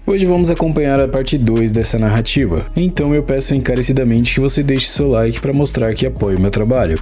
Hoje vamos acompanhar a parte 2 dessa narrativa, então eu peço encarecidamente que você deixe seu like para mostrar que apoia o meu trabalho.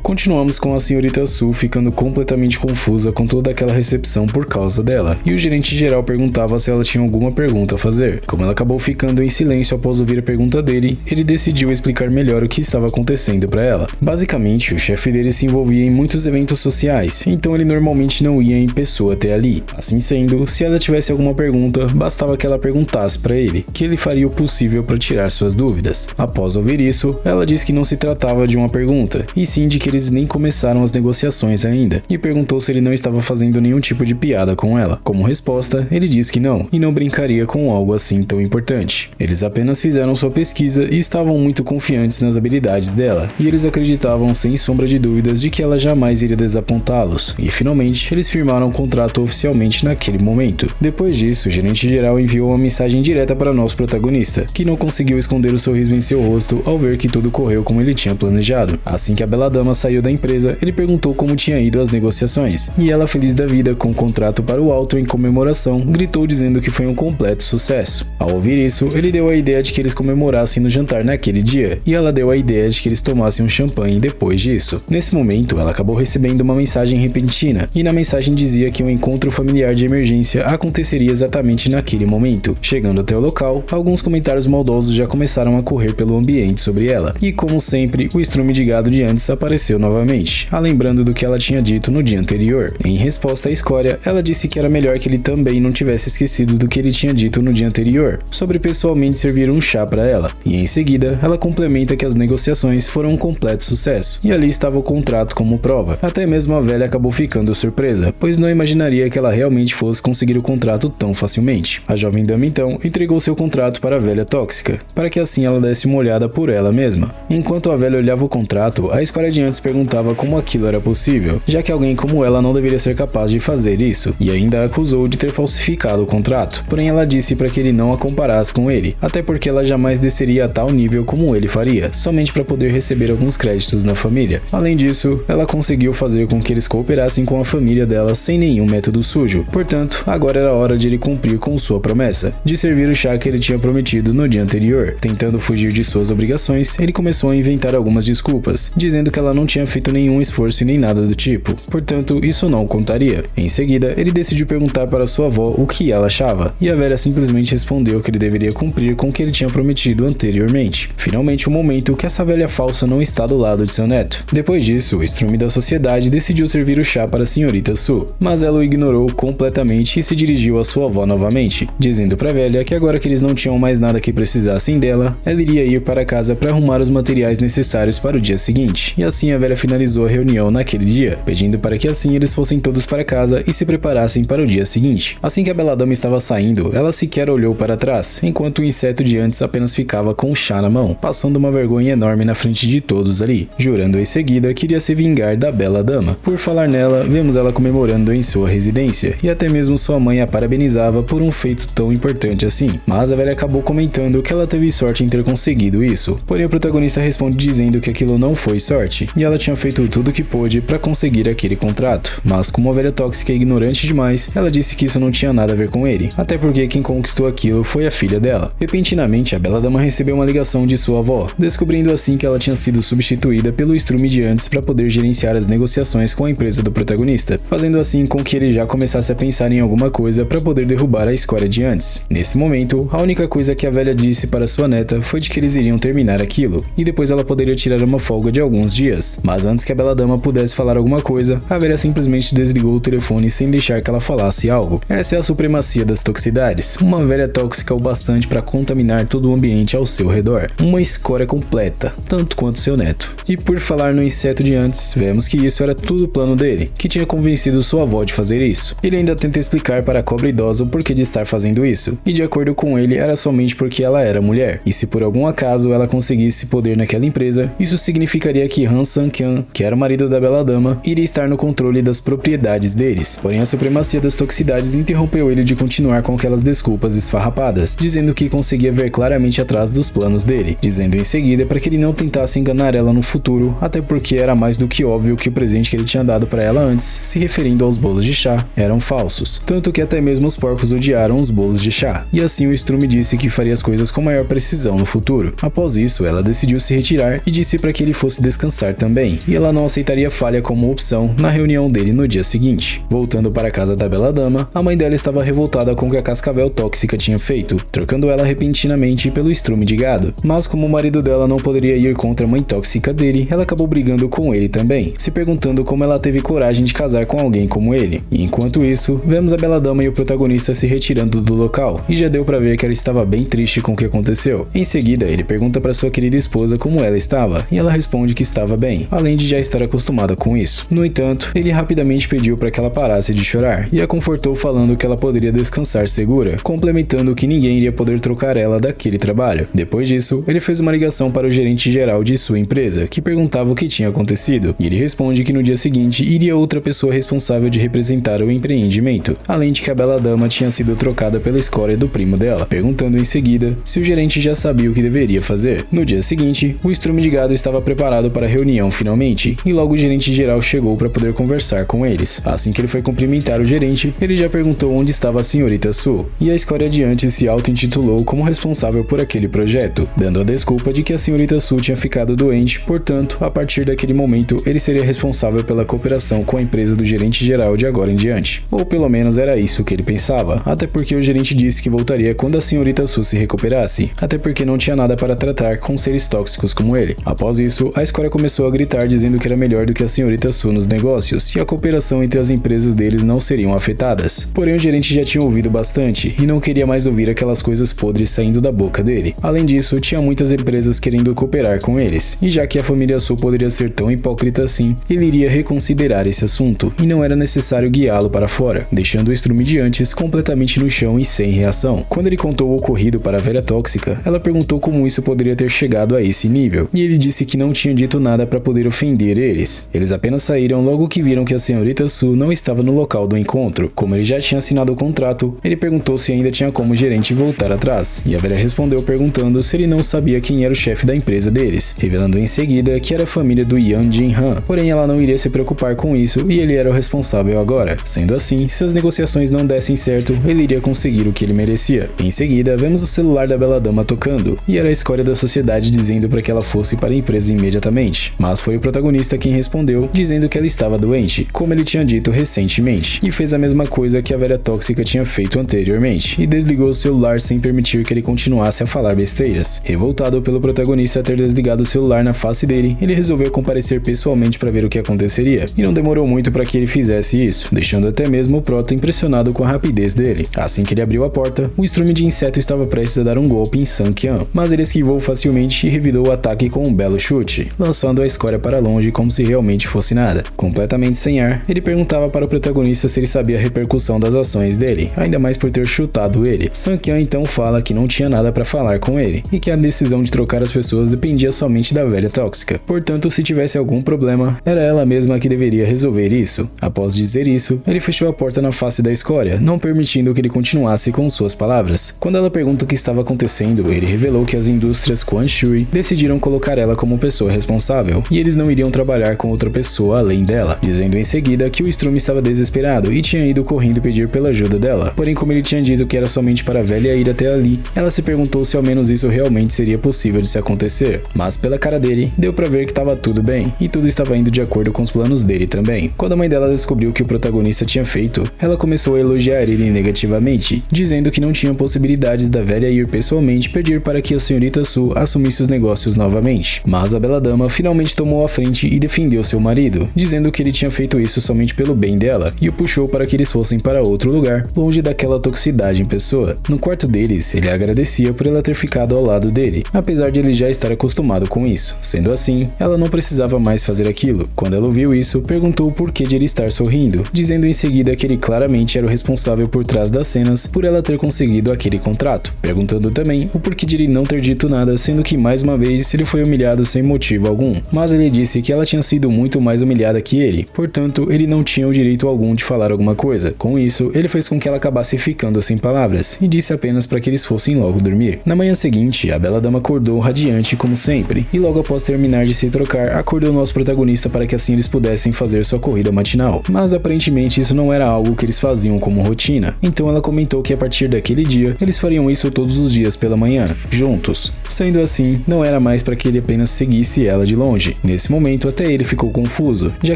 Continuamos com a senhorita Su ficando completamente confusa com toda aquela recepção por causa dela, e o gerente geral perguntava se ela tinha alguma pergunta a fazer. Como ela acabou ficando em silêncio após ouvir a pergunta dele, ele decidiu explicar melhor o que estava acontecendo para ela. Basicamente, o chefe dele se envolvia em muitos eventos sociais, então ele normalmente não ia em pessoa até ali. Assim sendo, se ela tivesse alguma pergunta, bastava que ela perguntasse para ele, que ele faria o possível para tirar suas dúvidas. Após ouvir isso, ela disse que não se tratava de uma pergunta, e sim de que eles nem começaram as negociações ainda, e perguntou se ele não estava fazendo nenhum tipo de piada com ela. Como resposta, ele disse que não, e não brincaria com algo assim tão importante. Eles apenas fizeram sua pesquisa e estavam muito confiantes nas habilidades dela, e eles acreditavam sem sombra de dúvidas de que ela jamais iria desapontá-los, e finalmente eles firmaram o contrato oficialmente naquele momento. Depois disso, o gerente geral enviou uma mensagem direta para nosso protagonista, que não conseguiu esconder o sorriso em seu rosto ao ver que tudo correu como ele tinha planejado. Assim que a bela dama saiu da empresa, ele perguntou como tinha ido as negociações, e ela, feliz da vida com o contrato para o alto em comemoração, gritou dizendo que foi um completo sucesso. Ao ouvir isso, ele deu a ideia de que eles comemorassem no jantar naquele dia, e ela deu a ideia de que eles tomassem um champanhe depois disso. Nesse momento, ela acabou recebendo uma mensagem repentina, e na mensagem dizia que um encontro familiar de emergência aconteceria exatamente naquele momento. Chegando até o local, alguns comentários maldosos já começaram a correr pelo ambiente sobre ela, e como sempre, o estrume de gado de antes apareceu novamente, a lembrando do que ela tinha dito no dia anterior. Em resposta à escória, ela disse que era melhor que ele também não tivesse esquecido do que ele tinha dito no dia anterior, sobre pessoalmente servir um chá para ela, e em seguida, ela complementa que as negociações foram um completo sucesso, e ali estava o contrato como prova. Até mesmo a velha acabou ficando surpresa, pois não imaginaria que ela realmente fosse conseguir o contrato tão facilmente. A jovem dama então entregou seu contrato para a velha tóxica, para que assim ela desse uma olhada por ela mesma. Enquanto a velha olhava o contrato, a escória de antes perguntava como aquilo era possível, já que alguém como ela não deveria ser capaz de fazer isso, e ainda a acusou de ter falsificado o contrato. Porém ela disse para que ele não a comparasse com ele, até porque ela jamais desceria a tal nível como ele faria, somente para poder receber alguns créditos na família. Além disso, ela conseguiu fazer com que eles cooperassem com a família dela sem nenhum método sujo. Portanto, agora era hora de ele cumprir com sua promessa de servir o chá que ele tinha prometido no dia anterior. Tentando fugir de suas obrigações, ele começou a inventar algumas desculpas, dizendo que ela não tinha feito nenhum esforço e nem nada do tipo, portanto isso não contaria. Em seguida, ele decidiu perguntar para sua avó o que ela achava, e a velha simplesmente respondeu que ele deveria cumprir com o que ele tinha prometido anteriormente. Finalmente o momento que essa velha falsa não está do lado de seu neto. Depois disso, o estrume da sociedade decidiu servir o chá para a senhorita Su, mas ela o ignorou completamente e se dirigiu à sua avó novamente, dizendo pra velha que agora que eles não tinham mais nada que precisassem dela, ela iria ir para casa para arrumar os materiais necessários para o dia seguinte. E assim a velha finalizou a reunião naquele dia, pedindo para que assim eles fossem todos para casa e se preparassem para o dia seguinte. Assim que a bela dama estava saindo, ela sequer olhou para trás, enquanto o inseto de antes apenas ficava com o chá na mão, passando uma vergonha enorme na frente de todos ali, jurando em seguida que iria se vingar da bela dama. Por falar nela, vemos ela comemorando em sua residência, e até mesmo sua mãe a parabenizava por um feito tão importante assim, mas a velha acabou comentando que ela teve sorte em ter conseguido isso. Porém o protagonista responde dizendo que aquilo não foi sorte, e ela tinha feito tudo o que pôde para conseguir aquele contrato, mas como a velha tóxica é ignorante demais, ela disse que isso não tinha nada a ver com ele, até porque quem conquistou aquilo foi a filha dela. Repentinamente, a bela dama recebeu uma ligação de sua avó, descobrindo assim que ela tinha sido substituída pelo estrume de antes para poder gerenciar as negociações com a empresa do protagonista, fazendo assim com que ele já começasse a pensar em alguma coisa para poder derrubar a escória de antes. Nesse momento, a única coisa que a velha disse para sua neta foi de que eles iriam terminar aquilo, e depois ela poderia tirar uma folga de alguns dias. Mas antes que a bela dama pudesse falar alguma coisa, a velha simplesmente desligou o telefone sem deixar que ela falasse algo. Essa é a supremacia das toxicidades, uma velha tóxica o bastante para contaminar todo o ambiente ao seu redor, uma escória completa, tanto quanto seu neto. E por falar no inseto de antes, vemos que isso era tudo plano dele, que tinha convencido sua avó de fazer isso. Ele ainda tenta explicar para a cobra idosa o porquê de estar fazendo isso, e de acordo com ele era somente porque ela era mulher, e se por algum acaso ela conseguisse poder naquela empresa, isso significaria que Han Sang-kyan, que era o marido da bela dama, iria estar no controle das propriedades deles. Porém a supremacia das toxicidades interrompeu ele de continuar com aquelas desculpas esfarrapadas, dizendo que conseguia ver claramente atrás dos planos dele, dizendo em seguida para que ele não tentasse enganar ela no futuro, até porque era mais do que óbvio que o presente que ele tinha dado para ela antes, se referindo aos bolos de chá, eram falsos, tanto que até mesmo os porcos odiaram os bolos bolos de chá, e assim o Strume disse que faria as coisas com maior precisão no futuro. Após isso, ela decidiu se retirar e disse para que ele fosse descansar também, e ela não aceitaria falha como opção na reunião dele no dia seguinte. Voltando para a casa da bela dama, a mãe dela estava revoltada com o que a cascavel tóxica tinha feito, trocando ela repentinamente pelo Strume de gado. Mas como o marido dela não poderia ir contra a mãe tóxica dele, ela acabou brigando com ele também, se perguntando como ela teve coragem de casar com alguém como ele. E enquanto isso, vemos a bela dama e o protagonista se retirando do local, e já deu pra ver que ela estava bem triste com o que aconteceu. Em seguida, ele pergunta para sua querida esposa como ela estava, e ela responde que estava bem, além de já estar acostumada com isso. No entanto, ele rapidamente pediu para que ela parasse de chorar, e a confortou falando que ela poderia descansar segura, complementando que ninguém iria poder trocar ela daquele trabalho. Depois disso, ele fez uma ligação para o gerente geral de sua empresa, que perguntava o que tinha acontecido, e ele responde que no dia seguinte iria outra pessoa responsável de representar o empreendimento, além de que a bela dama tinha sido trocada pela escória do primo dela, perguntando em seguida se o gerente já sabia o que deveria fazer. No dia seguinte, o Strume de gado estava preparado para a reunião finalmente, e logo o gerente geral chegou para poder conversar com eles. Assim que ele foi cumprimentar o gerente, ele já perguntou onde estava a senhorita Su, e a escória adiante se auto-intitulou como responsável por aquele projeto, dando a desculpa de que a senhorita Su tinha ficado doente, portanto, a partir daquele momento ele seria responsável pela cooperação com a empresa do gerente geral de agora em diante. Ou pelo menos era isso que ele pensava, até porque o gerente disse que voltaria quando a senhorita Su se recuperasse, até porque não tinha nada para tratar com seres tóxicos como ele. Após isso, a escória começou a gritar dizendo que era melhor do que a senhorita Su nos negócios, e a cooperação entre as empresas deles não seriam afetadas. Porém, o gerente já tinha ouvido bastante, e não queria mais ouvir aquelas coisas podres saindo da boca dele. Além disso, tinha muitas empresas querendo cooperar com eles, e já que a família Su poderia ser tão hipócrita assim, ele iria reconsiderar esse assunto, e não era necessário guiá-lo para fora, deixando o Strume de antes completamente no chão e sem reação. Quando ele contou o ocorrido para a velha tóxica, ela perguntou como isso poderia ter chegado a esse nível, e ele disse que não tinha dito nada para poder ofender eles. Eles apenas saíram logo que viram que a senhorita Su não estava no local do encontro. Como ele já tinha assinado o contrato, ele perguntou se ainda tinha como o gerente voltar atrás, e a velha respondeu perguntando se ele não sabia quem era o chefe da empresa deles, revelando em seguida que era a família do Yang Jin-han, porém ela não iria se preocupar com isso e ele era o responsável agora. Sendo assim, se as negociações não dessem certo, ele iria conseguir o que ele merecia. Em seguida, vemos o celular da bela dama tocando, e era a escória da sociedade dizendo para que ela fosse para a empresa imediatamente, mas foi o protagonista quem respondeu, dizendo que ela estava doente, como ele tinha dito recentemente, e fez a mesma coisa que a velha tóxica tinha feito anteriormente, e desligou o celular sem permitir que ele continuasse a falar besteiras. Revoltado pelo protagonista ter desligado o celular na face dele, ele resolveu comparecer pessoalmente para ver o que aconteceria, e não demorou muito para que ele fizesse isso, deixando até mesmo o prota impressionado com a rapidez dele. Assim que ele abriu a porta, o Strume de inseto estava prestes a dar um golpe em Sang-Kyan, mas ele esquivou facilmente e revidou o ataque com um belo chute, lançando a escória para longe como se realmente fosse nada. Completamente sem ar, ele perguntava para o protagonista se ele sabia a repercussão das ações dele, ainda mais por ter chutado ele. Sang-Kyan então fala que não tinha nada para falar com ele, e que a decisão de trocar as pessoas dependia somente da velha tóxica. Portanto, se tivesse algum problema, era ela mesma que deveria resolver isso. Após dizer isso, ele fechou a porta na face da escória, não permitindo que ele continuasse com suas palavras. Quando ela pergunta o que estava acontecendo, ele revelou que as indústrias Quan Shui decidiram colocar ela como pessoa responsável, e eles não iriam trabalhar com outra pessoa além dela, dizendo em seguida que o Strume estava desesperado e tinha ido correndo pedir pela ajuda dela. Porém, como ele tinha dito que era somente para a velha ir até ali, ela se perguntou se ao menos isso realmente seria possível de se acontecer. Mas pela cara dele, deu pra ver que estava tudo bem, e tudo estava indo de acordo com os planos dele também. Quando a mãe dela descobriu o que o protagonista tinha feito, ela começou a elogiar ele negativamente, dizendo que não tinha possibilidades da velha ir pessoalmente pedir para que a senhorita Su assumisse os negócios novamente. Mas a bela dama finalmente tomou a frente e defendeu seu marido, dizendo que ele tinha feito isso somente pelo bem dela, e o puxou para que eles fossem para outro lugar, longe daquela toxicidade em pessoa. No quarto deles, ele a agradecia por ela ter ficado ao lado dele, apesar de ele já estar acostumado com isso. Sendo assim, ela não precisava mais fazer aquilo. Quando ela ouviu isso, perguntou o porquê de ele estar sorrindo, dizendo em seguida que ele claramente era o responsável por trás das cenas por ela ter conseguido aquele contrato, perguntando também o porquê de ele não ter dito nada, sendo que mais uma vez ele foi humilhado sem motivo algum. Mas ele disse que ela tinha sido muito mais humilhada que ele, portanto ele não tinha o direito algum de falar alguma coisa. Com isso, ele fez com que ela acabasse ficando sem palavras, e disse apenas para que eles fossem logo dormir. Na manhã seguinte, a bela dama acordou radiante como sempre, e logo após terminar de se trocar, acordou o nosso protagonista para que assim eles pudessem fazer sua corrida matinal. Mas aparentemente isso não era algo que eles faziam como rotina, então ela comentou comentou que a partir daquele dia, eles fariam isso todos os dias pela manhã, juntos. Sendo assim, não era mais para que ele apenas seguisse ela de longe. Nesse momento, até ele ficou confuso, já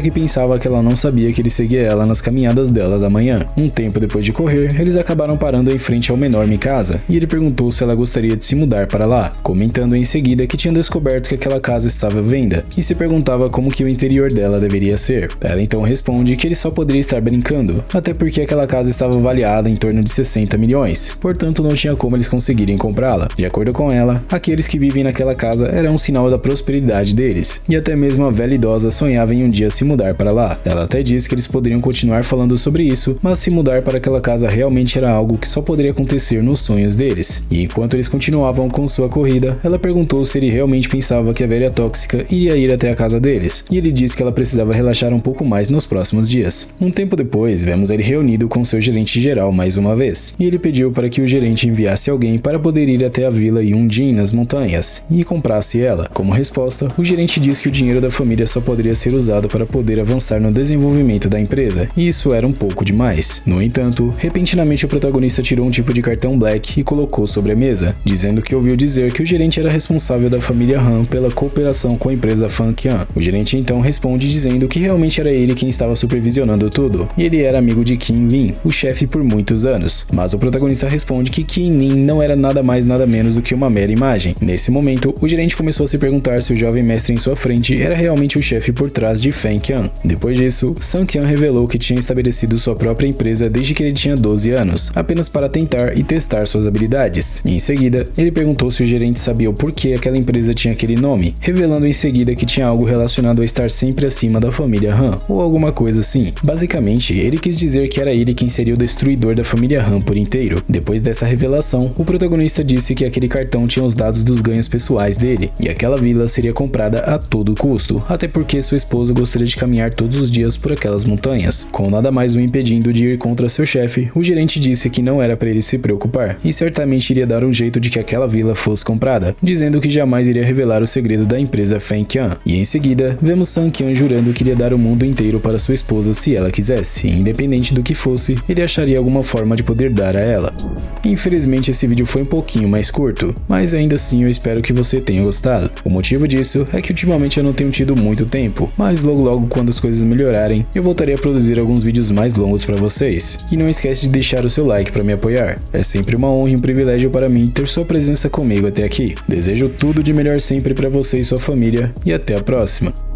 que pensava que ela não sabia que ele seguia ela nas caminhadas dela da manhã. Um tempo depois de correr, eles acabaram parando em frente a uma enorme casa, e ele perguntou se ela gostaria de se mudar para lá, comentando em seguida que tinha descoberto que aquela casa estava à venda, e se perguntava como que o interior dela deveria ser. Ela então responde que ele só poderia estar brincando, até porque aquela casa estava avaliada em torno de 60 milhões, portanto não tinha como eles conseguirem comprá-la. De acordo com ela, aqueles que vivem naquela casa era um sinal da prosperidade deles, e até mesmo a velha idosa sonhava em um dia se mudar para lá. Ela até disse que eles poderiam continuar falando sobre isso, mas se mudar para aquela casa realmente era algo que só poderia acontecer nos sonhos deles. E enquanto eles continuavam com sua corrida, ela perguntou se ele realmente pensava que a velha tóxica iria ir até a casa deles, e ele disse que ela precisava relaxar um pouco mais nos próximos dias. Um tempo depois, vemos ele reunido com seu gerente geral mais uma vez, e ele pediu para que o gerente enviasse alguém para poder ir até a vila Yundin nas montanhas e comprasse ela. Como resposta, o gerente disse que o dinheiro da família só poderia ser usado para poder avançar no desenvolvimento da empresa, e isso era um pouco demais. No entanto, repentinamente o protagonista tirou um tipo de cartão Black e colocou sobre a mesa, dizendo que ouviu dizer que o gerente era responsável da família Han pela cooperação com a empresa Fangqian. O gerente então responde dizendo que realmente era ele quem estava supervisionando tudo, e ele era amigo de Qin Lin, o chefe por muitos anos. Mas o protagonista responde que Qin Lin não era nada mais nada menos do que uma mera imagem. Nesse momento, o gerente começou a se perguntar se o jovem mestre em sua frente era realmente o chefe por trás de Fangqian. Depois disso, Sun Qian revelou que tinha estabelecido sua própria empresa desde que ele tinha 12 anos, apenas para tentar e testar suas habilidades. Em seguida, ele perguntou se o gerente sabia o porquê aquela empresa tinha aquele nome, revelando em seguida que tinha algo relacionado a estar sempre acima da família Han, ou alguma coisa assim. Basicamente, ele quis dizer que era ele quem seria o destruidor da família Han por inteiro. Depois dessa revelação, o protagonista disse que aquele cartão tinha os dados dos ganhos pessoais dele, e aquela vila seria comprada a todo custo, até porque sua esposa gostaria de caminhar todos os dias por aquelas montanhas. Com nada mais o impedindo de ir contra seu chefe, o gerente disse que não era para ele se preocupar, e certamente iria dar um jeito de que aquela vila fosse comprada, dizendo que jamais iria revelar o segredo da empresa Fangqian. E em seguida, vemos Sun Qian jurando que iria dar o mundo inteiro para sua esposa se ela quisesse, e independente do que fosse, ele acharia alguma forma de poder dar a ela. Infelizmente esse vídeo foi um pouquinho mais curto, mas ainda assim eu espero que você tenha gostado. O motivo disso é que ultimamente eu não tenho tido muito tempo, mas logo quando as coisas melhorarem, eu voltarei a produzir alguns vídeos mais longos para vocês. E não esquece de deixar o seu like para me apoiar. É sempre uma honra e um privilégio para mim ter sua presença comigo até aqui. Desejo tudo de melhor sempre para você e sua família, e até a próxima.